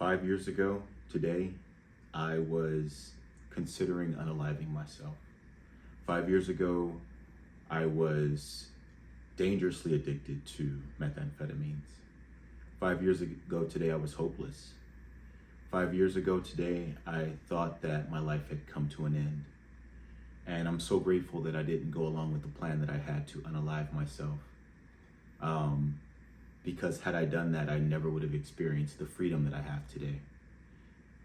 5 years ago today, I was considering unaliving myself. 5 years ago, I was dangerously addicted to methamphetamines. 5 years ago today, I was hopeless. 5 years ago today, I thought that my life had come to an end. And I'm so grateful that I didn't go along with the plan that I had to unalive myself. Because had I done that, I never would have experienced the freedom that I have today.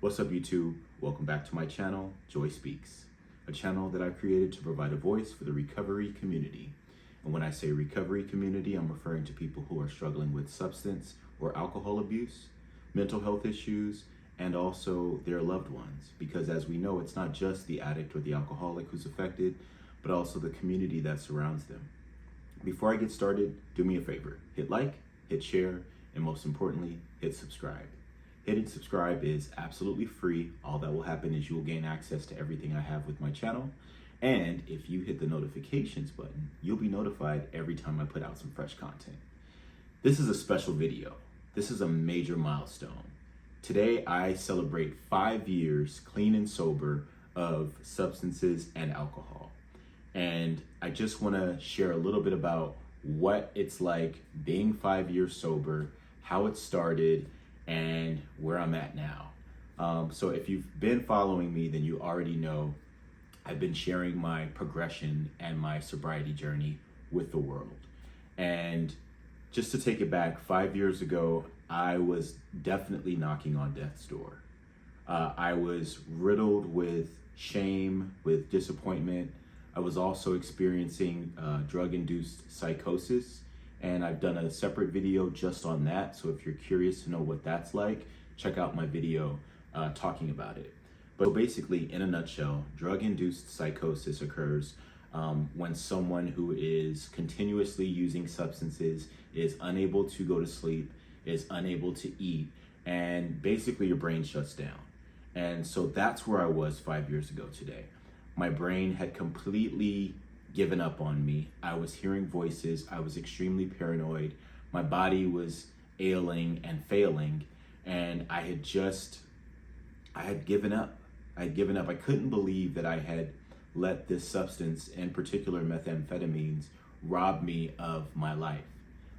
What's up, YouTube? Welcome back to my channel, Joy Speaks, a channel that I created to provide a voice for the recovery community. And when I say recovery community, I'm referring to people who are struggling with substance or alcohol abuse, mental health issues, and also their loved ones. Because as we know, it's not just the addict or the alcoholic who's affected, but also the community that surrounds them. Before I get started, do me a favor, hit like, hit share, and most importantly, hit subscribe. Hitting subscribe is absolutely free. All that will happen is you will gain access to everything I have with my channel. And if you hit the notifications button, you'll be notified every time I put out some fresh content. This is a special video. This is a major milestone. Today, I celebrate 5 years clean and sober of substances and alcohol. And I just want to share a little bit about what it's like being 5 years sober, how it started, and where I'm at now. So if you've been following me, then you already know I've been sharing my progression and my sobriety journey with the world. And just to take it back, 5 years ago, I was definitely knocking on death's door. I was riddled with shame, with disappointment. I was also experiencing drug-induced psychosis, and I've done a separate video just on that. So if you're curious to know what that's like, check out my video talking about it. But basically, in a nutshell, drug-induced psychosis occurs when someone who is continuously using substances is unable to go to sleep, is unable to eat, and basically your brain shuts down. And so that's where I was 5 years ago today. My brain had completely given up on me. I was hearing voices. I was extremely paranoid. My body was ailing and failing. And I had given up. I couldn't believe that I had let this substance, in particular methamphetamines, rob me of my life.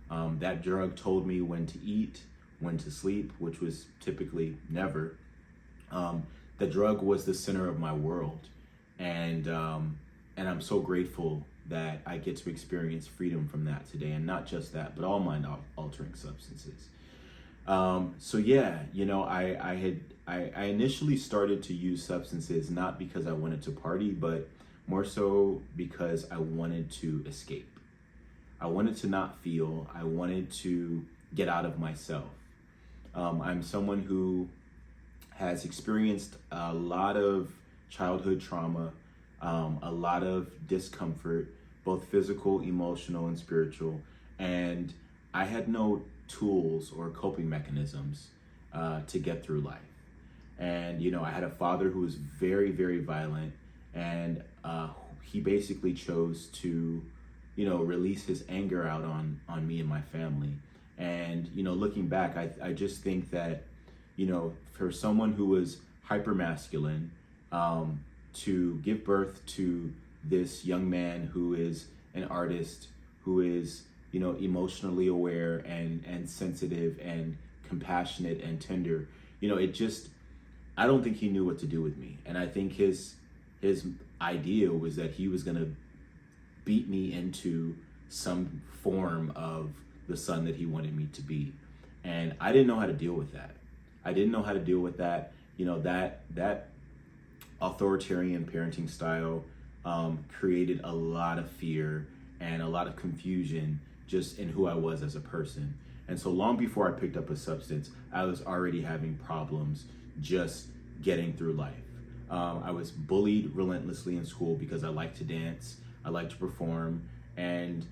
That drug told me when to eat, when to sleep, which was typically never. The drug was the center of my world. And I'm so grateful that I get to experience freedom from that today, and not just that, but all mind-altering substances. So yeah, you know, I initially started to use substances not because I wanted to party, but more so because I wanted to escape. I wanted to not feel. I wanted to get out of myself. I'm someone who has experienced a lot of childhood trauma, a lot of discomfort, both physical, emotional, and spiritual. And I had no tools or coping mechanisms to get through life. And, you know, I had a father who was very, very violent, and he basically chose to, you know, release his anger out on me and my family. And, you know, looking back, I just think that, you know, for someone who was hypermasculine, to give birth to this young man who is an artist, who is, you know, emotionally aware and sensitive and compassionate and tender, you know, I don't think he knew what to do with me. And I think his idea was that he was gonna beat me into some form of the son that he wanted me to be. And I didn't know how to deal with that. You know, that authoritarian parenting style created a lot of fear and a lot of confusion just in who I was as a person. And so long before I picked up a substance, I was already having problems just getting through life. I was bullied relentlessly in school because I liked to dance, I liked to perform, and,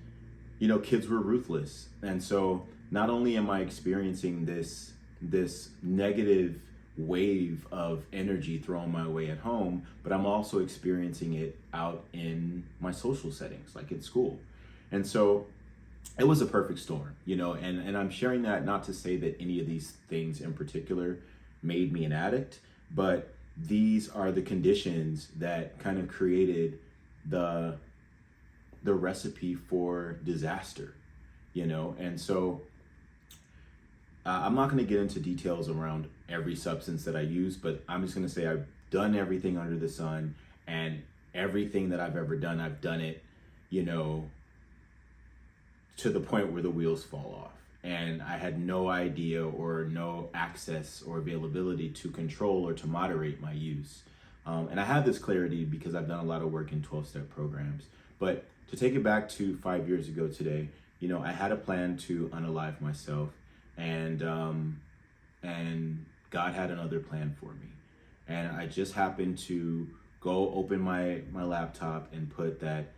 you know, kids were ruthless. And so not only am I experiencing this negative wave of energy thrown my way at home, but I'm also experiencing it out in my social settings, like at school. And so it was a perfect storm, you know, and I'm sharing that not to say that any of these things in particular made me an addict, but these are the conditions that kind of created the recipe for disaster, And so I'm not going to get into details around every substance that I use, but I'm just going to say I've done everything under the sun, and everything that I've ever done, I've done it, to the point where the wheels fall off. And I had no idea or no access or availability to control or to moderate my use. And I have this clarity because I've done a lot of work in 12-step programs. But to take it back to 5 years ago today, I had a plan to unalive myself, and God had another plan for me. And I just happened to go open my laptop and put that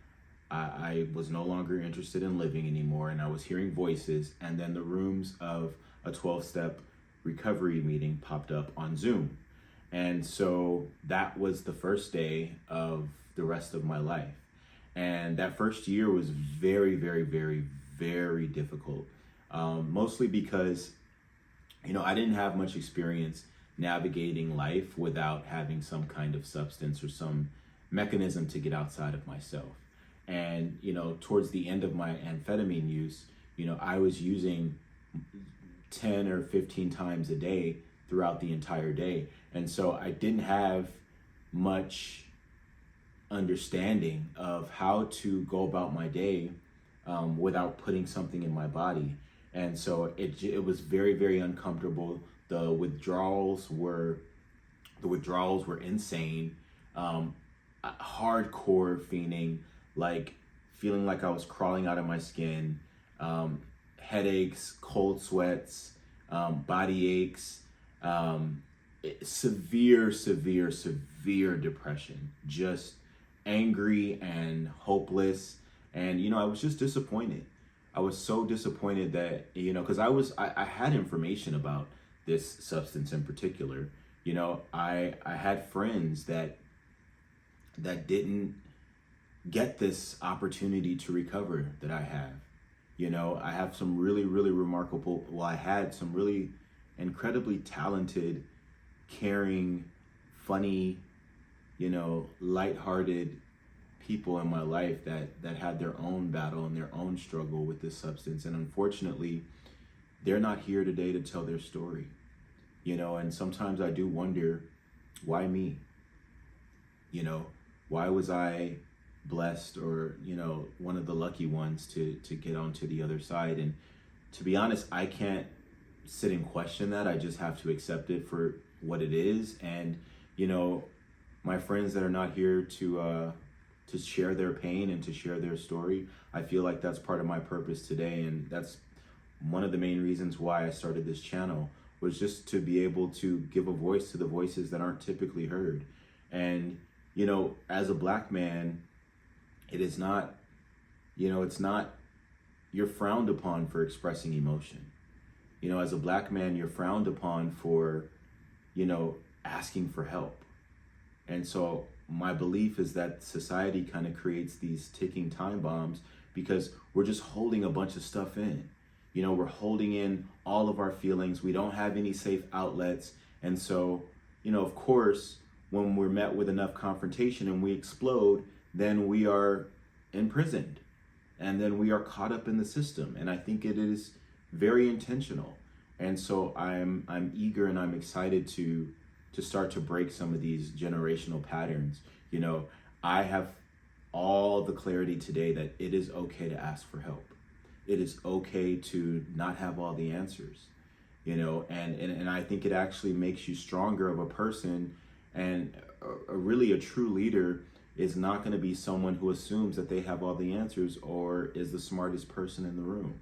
I was no longer interested in living anymore, and I was hearing voices, and then the rooms of a 12-step recovery meeting popped up on Zoom. And so that was the first day of the rest of my life. And that first year was very, very, very, very difficult. Mostly because, I didn't have much experience navigating life without having some kind of substance or some mechanism to get outside of myself. And, towards the end of my amphetamine use, I was using 10 or 15 times a day throughout the entire day. And so I didn't have much understanding of how to go about my day without putting something in my body. And so it was very, very uncomfortable. The withdrawals were insane. Hardcore fiending, like feeling like I was crawling out of my skin, headaches, cold sweats, body aches, severe depression, just angry and hopeless. And, I was just disappointed. I was so disappointed that, because I had information about this substance in particular. I had friends that didn't get this opportunity to recover that I have. I have some really, really remarkable, I had some really incredibly talented, caring, funny, lighthearted people in my life that had their own battle and their own struggle with this substance. And unfortunately, they're not here today to tell their story, and sometimes I do wonder, why me? Why was I blessed or, one of the lucky ones to get onto the other side? And to be honest, I can't sit and question that. I just have to accept it for what it is. And, my friends that are not here to share their pain and to share their story, I feel like that's part of my purpose today. And that's one of the main reasons why I started this channel, was just to be able to give a voice to the voices that aren't typically heard. And, as a Black man, it is not, you're frowned upon for expressing emotion. As a Black man, you're frowned upon for, asking for help. And so my belief is that society kind of creates these ticking time bombs because we're just holding a bunch of stuff in. We're holding in all of our feelings. We don't have any safe outlets. And so, of course, when we're met with enough confrontation and we explode, then we are imprisoned, and then we are caught up in the system. And I think it is very intentional. And so I'm eager and I'm excited to start to break some of these generational patterns. I have all the clarity today that it is okay to ask for help. It is okay to not have all the answers, and I think it actually makes you stronger of a person. And really a true leader is not going to be someone who assumes that they have all the answers or is the smartest person in the room.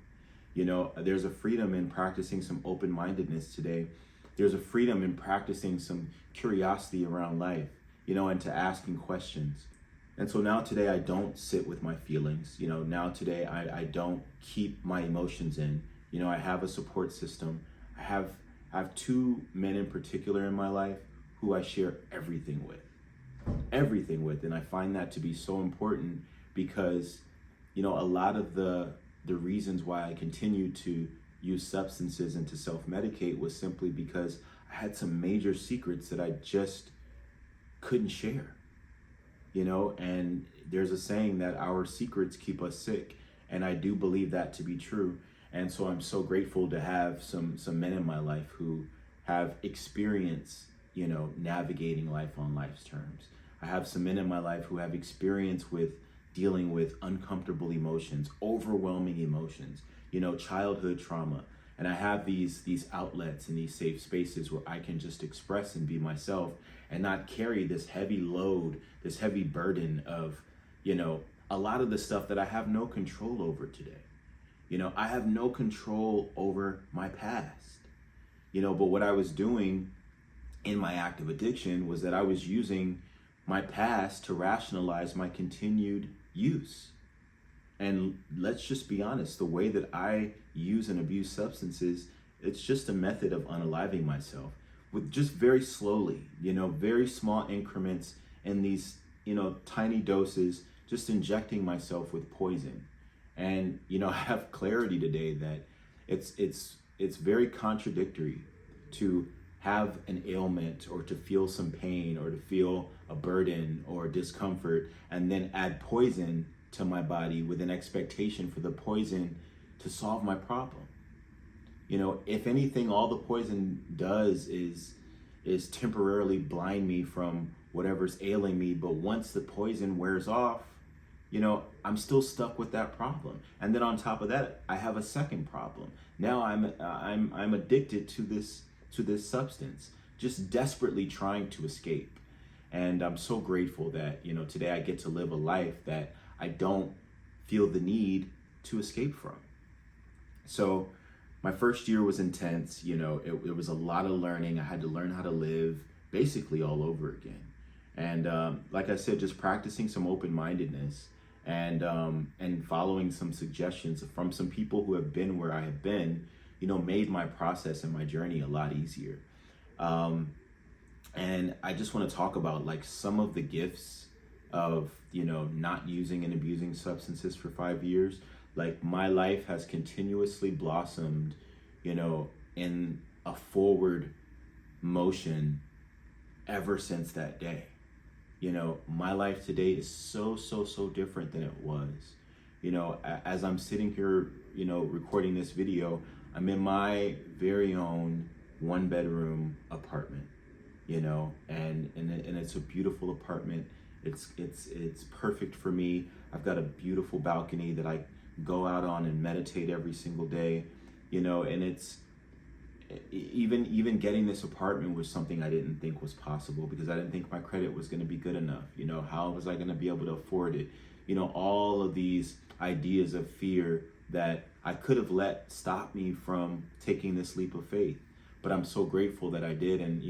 There's a freedom in practicing some open-mindedness today. There's a freedom in practicing some curiosity around life, and to asking questions. And so now today I don't sit with my feelings. Now today I don't keep my emotions in. I have a support system. I have two men in particular in my life who I share everything with. And I find that to be so important because, a lot of the reasons why I continue to use substances and to self-medicate was simply because I had some major secrets that I just couldn't share, and there's a saying that our secrets keep us sick. And I do believe that to be true. And so I'm so grateful to have some men in my life who have experience, navigating life on life's terms. I have some men in my life who have experience with dealing with uncomfortable emotions, overwhelming emotions, childhood trauma. And I have these outlets and these safe spaces where I can just express and be myself and not carry this heavy load, this heavy burden of, a lot of the stuff that I have no control over today. I have no control over my past, but what I was doing in my active addiction was that I was using my past to rationalize my continued use. And let's just be honest, the way that I use and abuse substances, it's just a method of unaliving myself with just very slowly, very small increments in these, tiny doses, just injecting myself with poison. And, I have clarity today that it's very contradictory to have an ailment or to feel some pain or to feel a burden or discomfort and then add poison to my body with an expectation for the poison to solve my problem. If anything, all the poison does is temporarily blind me from whatever's ailing me. But once the poison wears off, I'm still stuck with that problem. And then on top of that, I have a second problem. Now I'm addicted to this substance, just desperately trying to escape. And I'm so grateful that, today I get to live a life that I don't feel the need to escape from. So my first year was intense. It was a lot of learning. I had to learn how to live basically all over again. And like I said, just practicing some open-mindedness and following some suggestions from some people who have been where I have been, made my process and my journey a lot easier. And I just want to talk about like some of the gifts of, not using and abusing substances for 5 years. Like my life has continuously blossomed, in a forward motion ever since that day. My life today is so different than it was. As I'm sitting here, recording this video, I'm in my very own 1-bedroom apartment, and it's a beautiful apartment. It's perfect for me. I've got a beautiful balcony that I go out on and meditate every single day, and it's even getting this apartment was something I didn't think was possible because I didn't think my credit was going to be good enough. How was I going to be able to afford it? All of these ideas of fear that I could have let stop me from taking this leap of faith. But I'm so grateful that I did. And,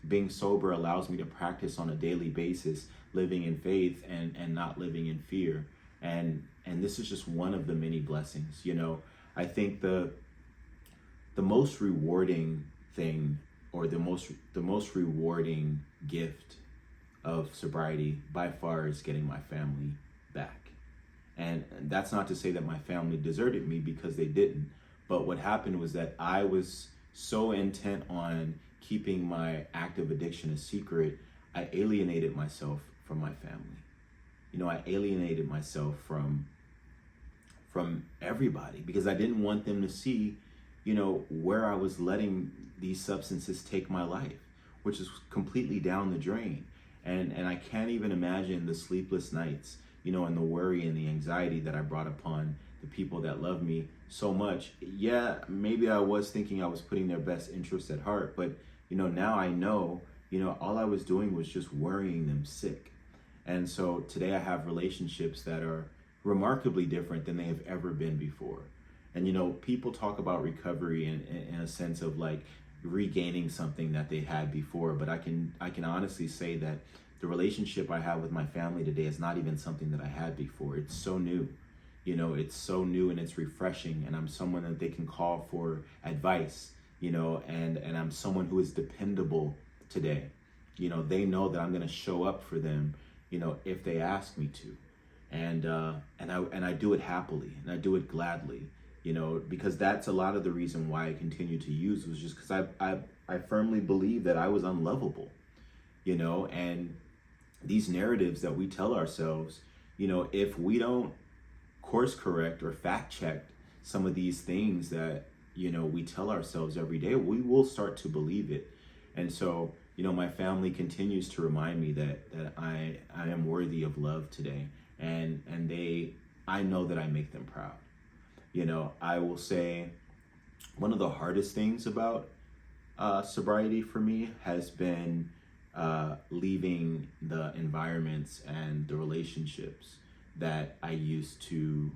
being sober allows me to practice on a daily basis, living in faith and not living in fear. And this is just one of the many blessings. I think the most rewarding thing, or the most rewarding gift of sobriety by far, is getting my family back. And that's not to say that my family deserted me, because they didn't. But what happened was that I was so intent on keeping my active addiction a secret, I alienated myself from my family. I alienated myself from everybody because I didn't want them to see, where I was letting these substances take my life, which is completely down the drain. And I can't even imagine the sleepless nights, and the worry and the anxiety that I brought upon the people that love me so much. Yeah, maybe I was thinking I was putting their best interests at heart, but, now I know, all I was doing was just worrying them sick. And so today I have relationships that are remarkably different than they have ever been before. And, people talk about recovery in a sense of like regaining something that they had before, but I can honestly say that the relationship I have with my family today is not even something that I had before. It's so new, it's so new and it's refreshing. And I'm someone that they can call for advice, and I'm someone who is dependable today. They know that I'm going to show up for them, if they ask me to. And I do it happily and I do it gladly, because that's a lot of the reason why I continue to use, was just because I firmly believed that I was unlovable, and these narratives that we tell ourselves, if we don't course correct or fact check some of these things that, we tell ourselves every day, we will start to believe it. And so, my family continues to remind me that I am worthy of love today. And I know that I make them proud. I will say one of the hardest things about sobriety for me has been leaving the environments and the relationships that I used to,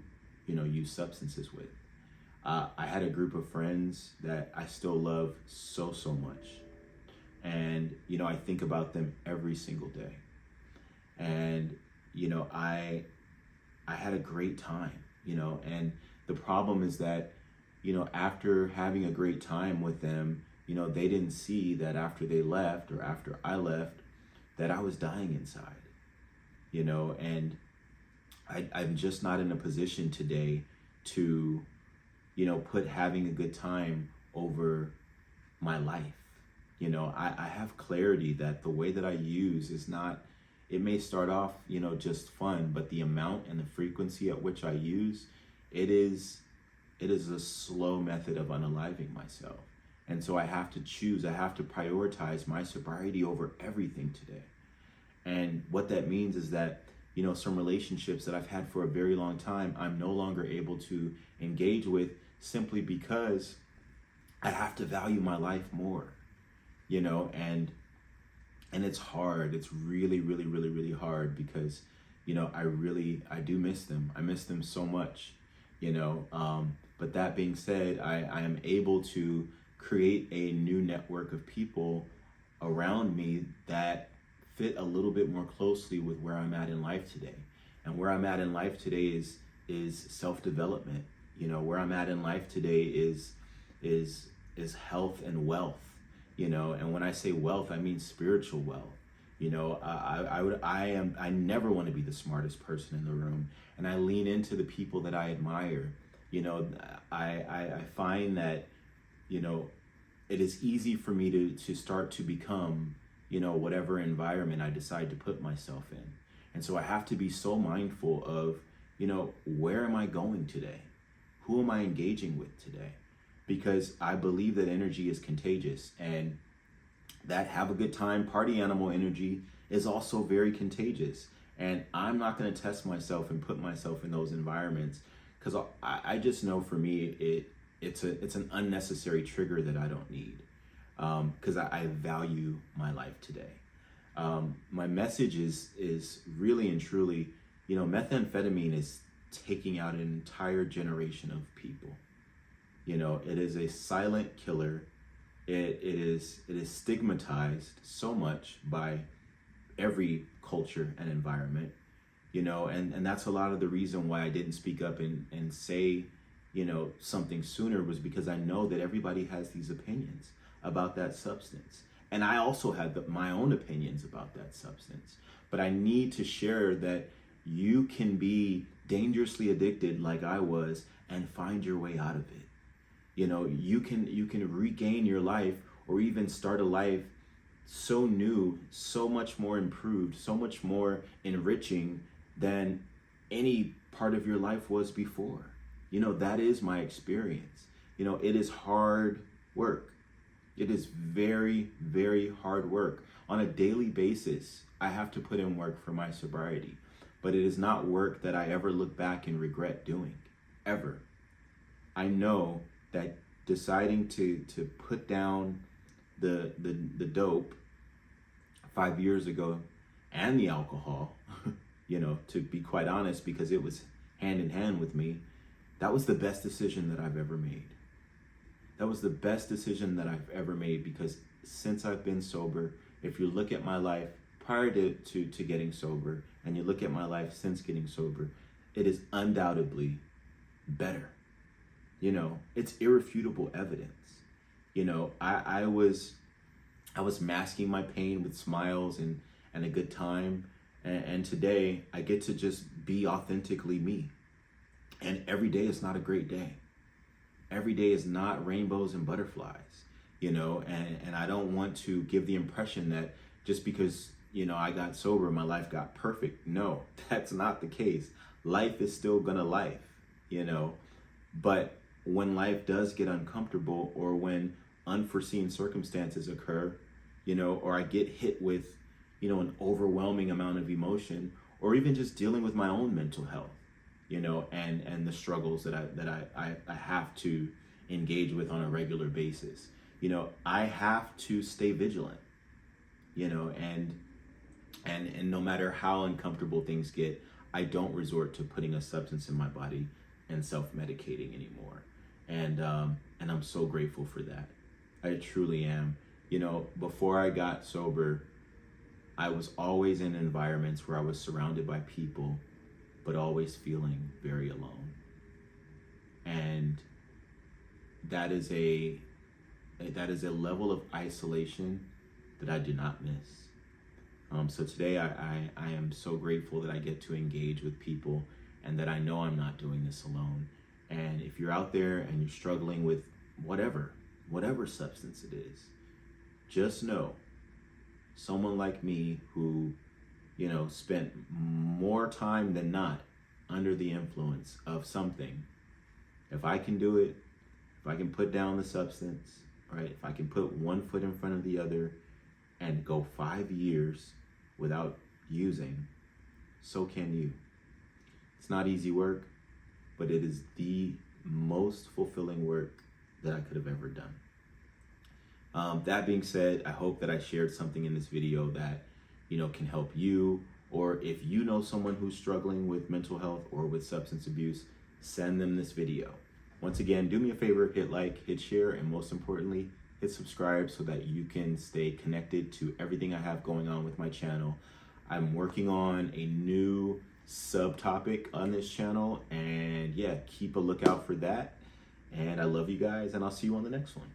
use substances with. I had a group of friends that I still love so, so much. And, I think about them every single day. And, I had a great time, and the problem is that, after having a great time with them, they didn't see that after they left or after I left, that I was dying inside, and I'm just not in a position today to, put having a good time over my life. I have clarity that the way that I use is not, it may start off, just fun, but the amount and the frequency at which I use, it is a slow method of unaliving myself. And so I have to choose, I have to prioritize my sobriety over everything today. And what that means is that, some relationships that I've had for a very long time, I'm no longer able to engage with simply because I have to value my life more, and it's hard. It's really, really, really, really hard because, I do miss them. I miss them so much, but that being said, I am able to create a new network of people around me that fit a little bit more closely with where I'm at in life today. And where I'm at in life today is self-development. Where I'm at in life today is health and wealth, and when I say wealth, I mean spiritual wealth. I never want to be the smartest person in the room, and I lean into the people that I admire. I find that, it is easy for me to start to become, whatever environment I decide to put myself in. And so I have to be so mindful of, where am I going today? Who am I engaging with today? Because I believe that energy is contagious, and that have a good time, party animal energy is also very contagious. And I'm not going to test myself and put myself in those environments because I just know for me, it's an unnecessary trigger that I don't need, because I value my life today. My message is really and truly, methamphetamine is taking out an entire generation of people. It is a silent killer. It is stigmatized so much by every culture and environment, and that's a lot of the reason why I didn't speak up and say, something sooner, was because I know that everybody has these opinions about that substance. And I also had my own opinions about that substance. But I need to share that you can be dangerously addicted like I was and find your way out of it. You can regain your life or even start a life so new, so much more improved, so much more enriching than any part of your life was before. That is my experience. It is hard work. It is very, very hard work. On a daily basis, I have to put in work for my sobriety. But it is not work that I ever look back and regret doing, ever. I know that deciding to put down the dope 5 years ago and the alcohol, to be quite honest, because it was hand in hand with me, that was the best decision that I've ever made. That was the best decision that I've ever made, because since I've been sober, if you look at my life prior to getting sober and you look at my life since getting sober, it is undoubtedly better. It's irrefutable evidence. I was masking my pain with smiles and a good time. And today I get to just be authentically me. And every day is not a great day. Every day is not rainbows and butterflies. and I don't want to give the impression that just because, I got sober, my life got perfect. No, that's not the case. Life is still gonna life, but when life does get uncomfortable, or when unforeseen circumstances occur, or I get hit with, an overwhelming amount of emotion, or even just dealing with my own mental health, and the struggles that I have to engage with on a regular basis. I have to stay vigilant, and no matter how uncomfortable things get, I don't resort to putting a substance in my body and self-medicating anymore. And I'm so grateful for that. I truly am. Before I got sober, I was always in environments where I was surrounded by people, but always feeling very alone. And that is a level of isolation that I do not miss. So today I am so grateful that I get to engage with people, and that I know I'm not doing this alone. And if you're out there and you're struggling with whatever substance it is, just know someone like me who, spent more time than not under the influence of something. If I can do it, if I can put down the substance, right? If I can put one foot in front of the other and go 5 years without using, so can you. It's not easy work, but it is the most fulfilling work that I could have ever done. That being said, I hope that I shared something in this video that, can help you, or if you know someone who's struggling with mental health or with substance abuse, send them this video. Once again, do me a favor, hit like, hit share, and most importantly, hit subscribe so that you can stay connected to everything I have going on with my channel. I'm working on a new subtopic on this channel, and yeah, keep a lookout for that. And I love you guys, and I'll see you on the next one.